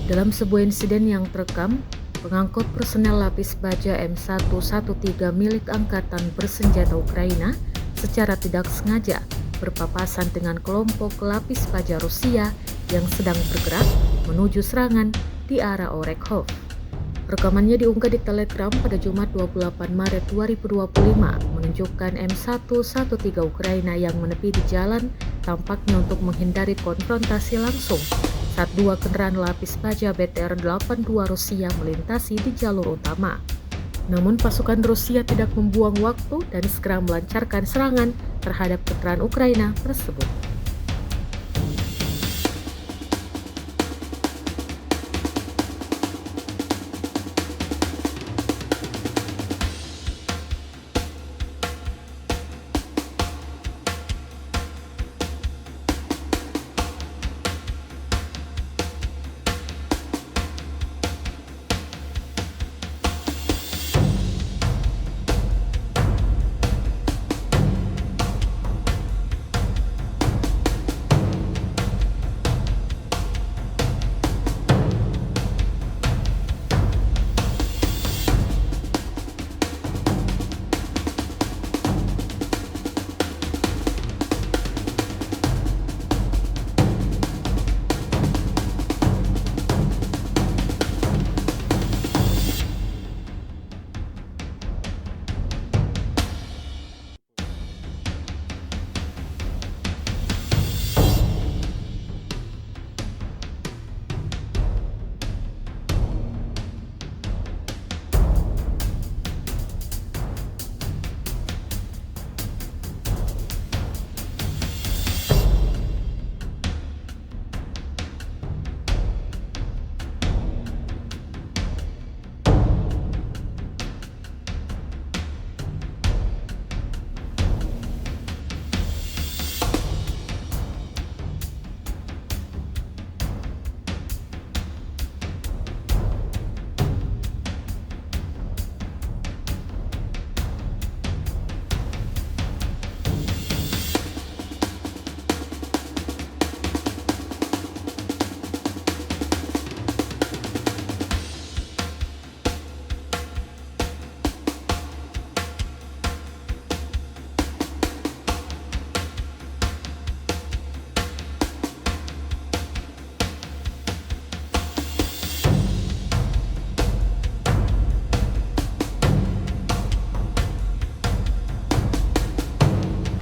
Dalam sebuah insiden yang terekam, pengangkut personel lapis baja M113 milik Angkatan Bersenjata Ukraina secara tidak sengaja berpapasan dengan kelompok lapis baja Rusia yang sedang bergerak menuju serangan di arah Orekhov. Rekamannya diunggah di Telegram pada Jumat 28 Maret 2025 menunjukkan M113 Ukraina yang menepi di jalan tampaknya untuk menghindari konfrontasi langsung saat dua kendaraan lapis baja BTR-82 Rusia melintasi di jalur utama. Namun pasukan Rusia tidak membuang waktu dan segera melancarkan serangan terhadap kendaraan Ukraina tersebut.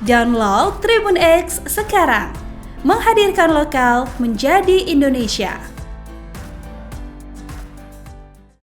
Download Tribun X sekarang, menghadirkan lokal menjadi Indonesia.